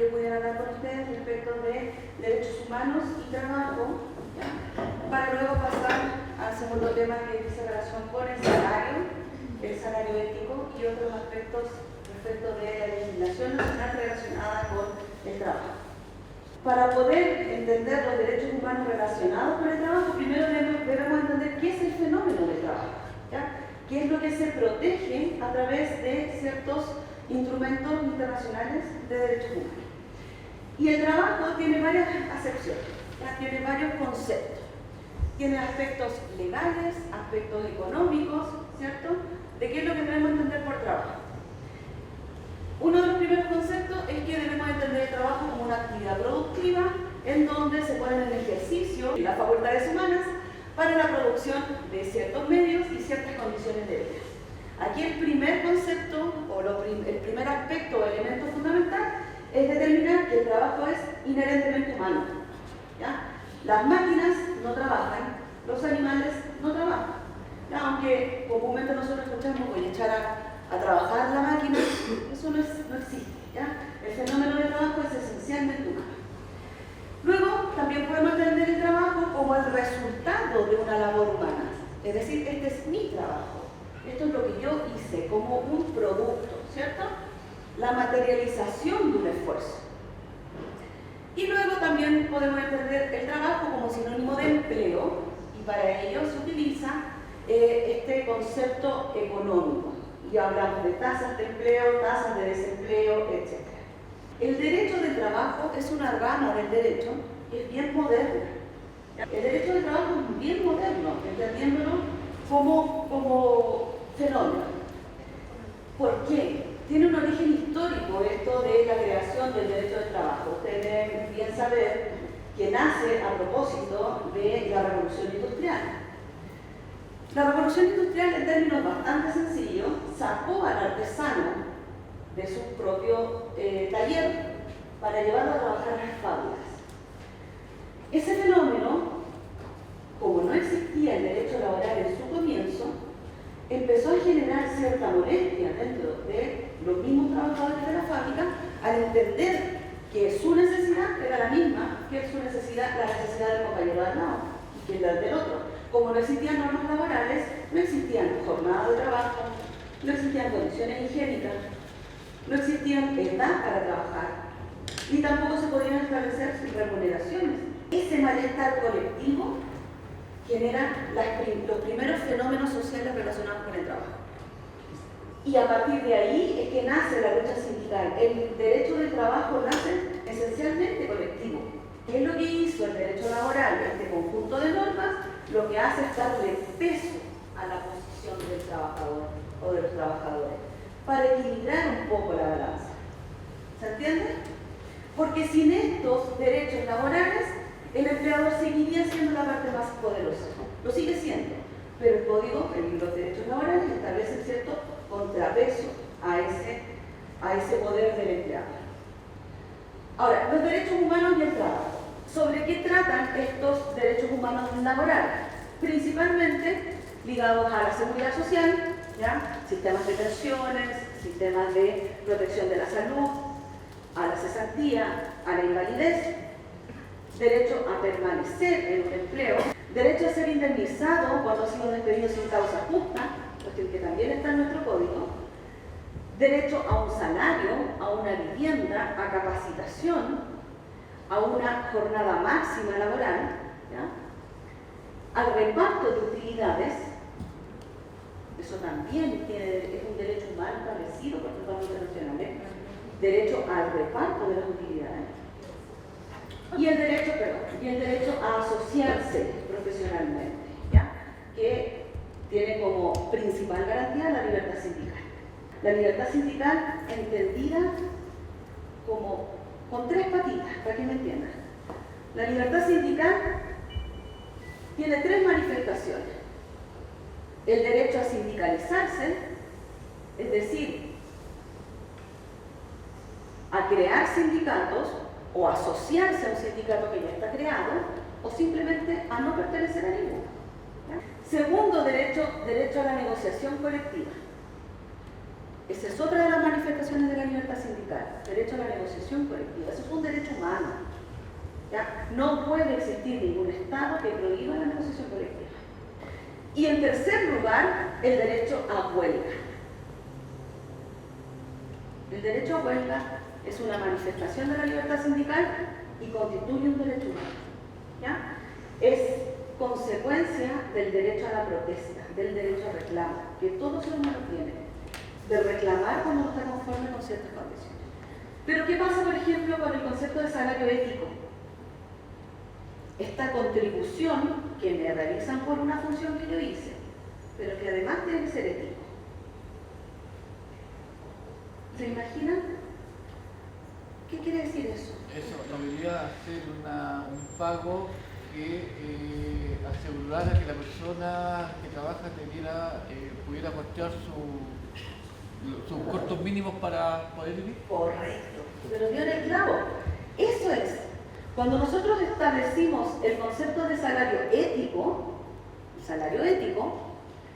yo pudiera hablar con ustedes respecto de derechos humanos y trabajo, ¿ya? Para luego pasar al segundo tema que dice relación con el salario ético y otros aspectos respecto de la legislación nacional relacionada con el trabajo. Para poder entender los derechos humanos relacionados con el trabajo, primero debemos entender qué es el fenómeno del trabajo, ¿ya? Qué es lo que se protege a través de ciertos instrumentos internacionales de derechos humanos. Y el trabajo tiene varias acepciones, ¿ya? Tiene varios conceptos. Tiene aspectos legales, aspectos económicos, ¿cierto? ¿De qué es lo que debemos entender por trabajo? Uno de los primeros conceptos es que debemos entender el trabajo como una actividad productiva en donde se ponen en ejercicio las facultades humanas para la producción de ciertos medios y ciertas condiciones de vida. Aquí el primer concepto o el primer aspecto o elemento fundamental es determinar que el trabajo es inherentemente humano, ¿ya? Las máquinas no trabajan, los animales no trabajan, ¿ya? Aunque comúnmente nosotros escuchamos voy a echar a trabajar la máquina, eso no existe, ¿ya? El fenómeno del trabajo es esencialmente humano. Luego, también podemos entender el trabajo como el resultado de una labor humana. Es decir, este es mi trabajo. Esto es lo que yo hice como un producto, ¿cierto? La materialización de un esfuerzo. Y luego también podemos entender el trabajo como sinónimo de empleo, y para ello se utiliza este concepto económico. Y hablamos de tasas de empleo, tasas de desempleo, etc. El derecho del trabajo es una rama del derecho que es bien moderna. El derecho del trabajo es bien moderno, entendiéndolo como fenómeno. ¿Por qué? Tiene un origen histórico esto de la creación del derecho del trabajo. Ustedes deben bien saber que nace a propósito de la Revolución Industrial. La Revolución Industrial, en términos bastante sencillos, sacó al artesano de su propio taller para llevarlo a trabajar en las fábricas. Ese fenómeno, como no existía el derecho laboral en su comienzo, empezó a generar cierta molestia dentro de los mismos trabajadores de la fábrica al entender que su necesidad era la misma que la necesidad del compañero de al lado y que la del otro. Como no existían normas laborales, no existían jornadas de trabajo, no existían condiciones higiénicas, no existían edad para trabajar y tampoco se podían establecer remuneraciones. Ese malestar colectivo genera los primeros fenómenos sociales relacionados con el trabajo. Y a partir de ahí es que nace la lucha sindical. El derecho del trabajo nace esencialmente colectivo. ¿Qué es lo que hizo el derecho laboral? Este conjunto de normas lo que hace es darle peso a la posición del trabajador o de los trabajadores para equilibrar un poco la balanza. ¿Se entiende? Porque sin estos derechos laborales, el empleador seguiría siendo la parte más poderosa. Lo sigue siendo, pero el código, los derechos laborales establecen cierto contrapeso a ese poder del empleador. Ahora, los derechos humanos y el trabajo. ¿Sobre qué tratan estos derechos humanos laborales? Principalmente ligados a la seguridad social, ¿ya? Sistemas de pensiones, sistemas de protección de la salud, a la cesantía, a la invalidez, derecho a permanecer en un empleo, derecho a ser indemnizado cuando ha sido despedido sin causa justa, cuestión que también está en nuestro código, derecho a un salario, a una vivienda, a capacitación, a una jornada máxima laboral, ¿ya? Al reparto de utilidades, eso también es un derecho humano establecido por tratados internacionales, derecho al reparto de las utilidades, y el derecho a asociarse profesionalmente, ¿ya? Que tiene como principal garantía la libertad sindical. La libertad sindical entendida como con tres patitas, para que me entiendan. La libertad sindical tiene tres manifestaciones. El derecho a sindicalizarse, es decir, a crear sindicatos o asociarse a un sindicato que ya está creado, o simplemente a no pertenecer a ninguno. ¿Ya? Segundo derecho a la negociación colectiva. Esa es otra de las manifestaciones de la libertad sindical, derecho a la negociación colectiva. Eso es un derecho humano. ¿Ya? No puede existir ningún Estado que prohíba la negociación colectiva. Y en tercer lugar, el derecho a huelga. El derecho a huelga es una manifestación de la libertad sindical y constituye un derecho humano. ¿Ya? Es consecuencia del derecho a la protesta, del derecho a reclamo, que todo ser humano tiene, de reclamar cuando no está conforme con ciertas condiciones. Pero ¿qué pasa, por ejemplo, con el concepto de salario ético? Esta contribución que me realizan por una función que yo hice, pero que además tiene que ser ético. ¿Se imaginan? ¿Qué quiere decir eso? Eso debería ser un pago que asegurara que la persona que trabaja pudiera costear sus costos mínimos para poder vivir. Correcto, pero dio en el clavo. Eso es. Cuando nosotros establecimos el concepto de salario ético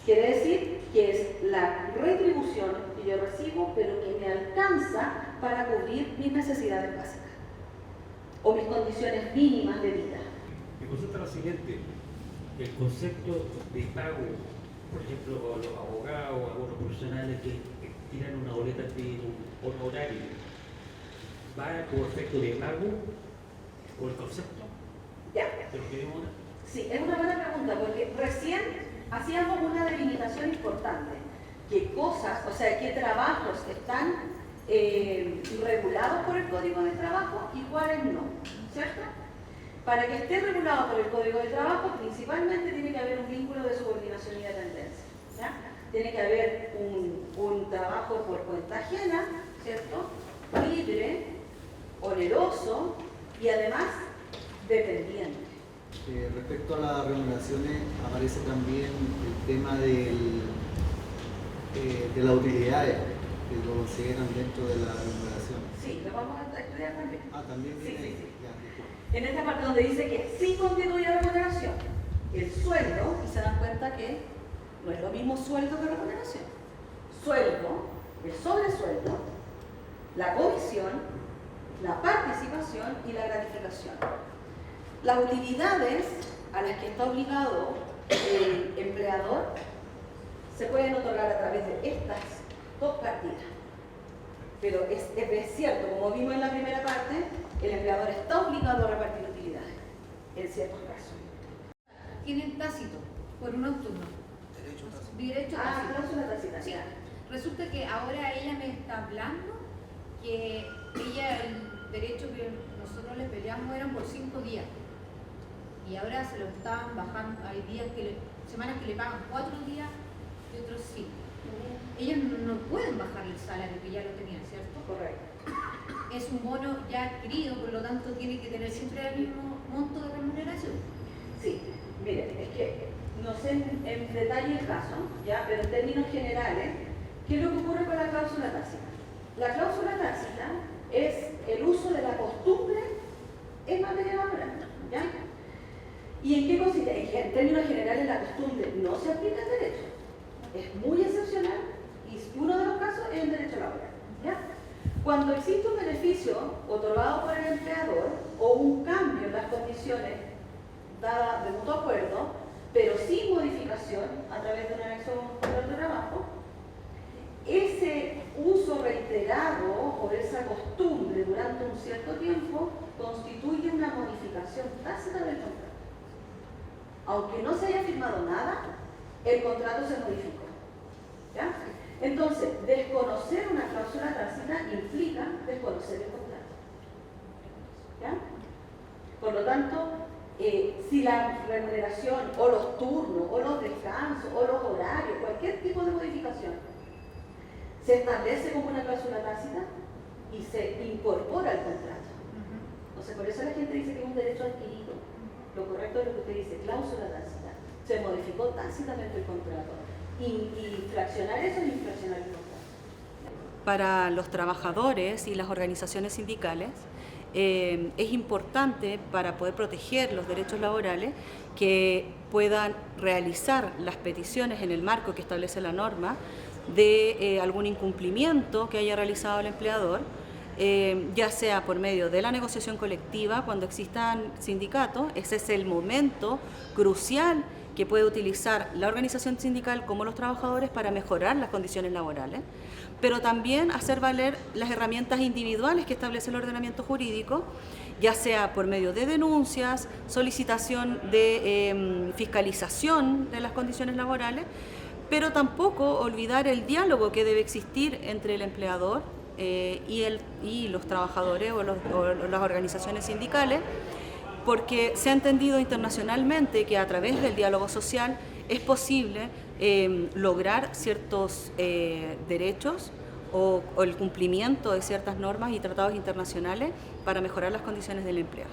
quiere decir que es la retribución que yo recibo, pero que me alcanza para cubrir mis necesidades básicas o mis condiciones mínimas de vida. Me consulta lo siguiente: el concepto de pago, por ejemplo, los abogados o algunos profesionales que tiran una boleta de un honorario, ¿va como efecto de pago o el concepto? Ya. ¿De lo que vimos ahora? Sí, es una buena pregunta, porque recién hacíamos una delimitación importante. ¿Qué cosas, o sea, qué trabajos están regulados por el Código de Trabajo y cuáles no? ¿Cierto? Para que esté regulado por el Código de Trabajo, principalmente tiene que haber un vínculo de subordinación y dependencia. ¿Ya? Tiene que haber un trabajo por cuenta ajena, ¿cierto? Libre, oneroso y además dependiente. Respecto a las remuneraciones, aparece también el tema de las utilidades que lo consideran dentro de la remuneración. Sí, lo vamos a estudiar también. También viene Sí. ahí. Ya, disculpa. En esta parte donde dice que sí constituye remuneración, el sueldo, y se dan cuenta que no es lo mismo sueldo que remuneración. Sueldo, el sobresueldo, la comisión, la participación y la gratificación. Las utilidades a las que está obligado el empleador se pueden otorgar a través de estas dos partidas. Pero es cierto, como vimos en la primera parte, el empleador está obligado a repartir utilidades en ciertos casos. Tienen tácito por un nocturno. Derecho tácito. Cláusula tácita. Sí. Resulta que ahora ella me está hablando que el derecho que nosotros le peleamos eran por 5 días. Y ahora se lo están bajando. Hay semanas que le pagan 4 días y otros 5. Ellos no pueden bajar el salario que ya lo tenían, ¿cierto? Correcto. Es un bono ya adquirido, por lo tanto tiene que tener siempre el mismo monto de remuneración. Sí, miren, es que no sé en detalle el caso, ¿ya? Pero en términos generales, ¿qué es lo que ocurre con la cláusula tácita? La cláusula tácita es el uso de la costumbre en materia laboral, ¿ya? ¿Y en qué consiste? En términos generales, la costumbre no se aplica en derecho. Es muy excepcional y uno de los casos es el derecho laboral, ¿ya? Cuando existe un beneficio otorgado por el empleador o un cambio en las condiciones dadas de mutuo acuerdo, pero sin modificación a través de un anexo a un contrato de trabajo, ese uso reiterado o esa costumbre durante un cierto tiempo constituye una modificación tácita del contrato. Aunque no se haya firmado nada, el contrato se modificó. ¿Ya? Entonces, desconocer una cláusula tácita implica desconocer el contrato. ¿Ya? Por lo tanto, si la remuneración o los turnos o los descansos o los horarios, cualquier tipo de modificación, se establece como una cláusula tácita y se incorpora al contrato. Entonces, por eso la gente dice que es un derecho adquirido. Lo correcto es lo que usted dice, cláusula tácita. Se modificó tácitamente el contrato. Infraccionar eso es infraccionar el contrato. Para los trabajadores y las organizaciones sindicales, es importante para poder proteger los derechos laborales que puedan realizar las peticiones en el marco que establece la norma de algún incumplimiento que haya realizado el empleador, ya sea por medio de la negociación colectiva, cuando existan sindicatos. Ese es el momento crucial que puede utilizar la organización sindical como los trabajadores para mejorar las condiciones laborales, pero también hacer valer las herramientas individuales que establece el ordenamiento jurídico, ya sea por medio de denuncias, solicitación de fiscalización de las condiciones laborales, pero tampoco olvidar el diálogo que debe existir entre el empleador y los trabajadores o las organizaciones sindicales, porque se ha entendido internacionalmente que a través del diálogo social es posible lograr ciertos derechos o el cumplimiento de ciertas normas y tratados internacionales para mejorar las condiciones del empleo.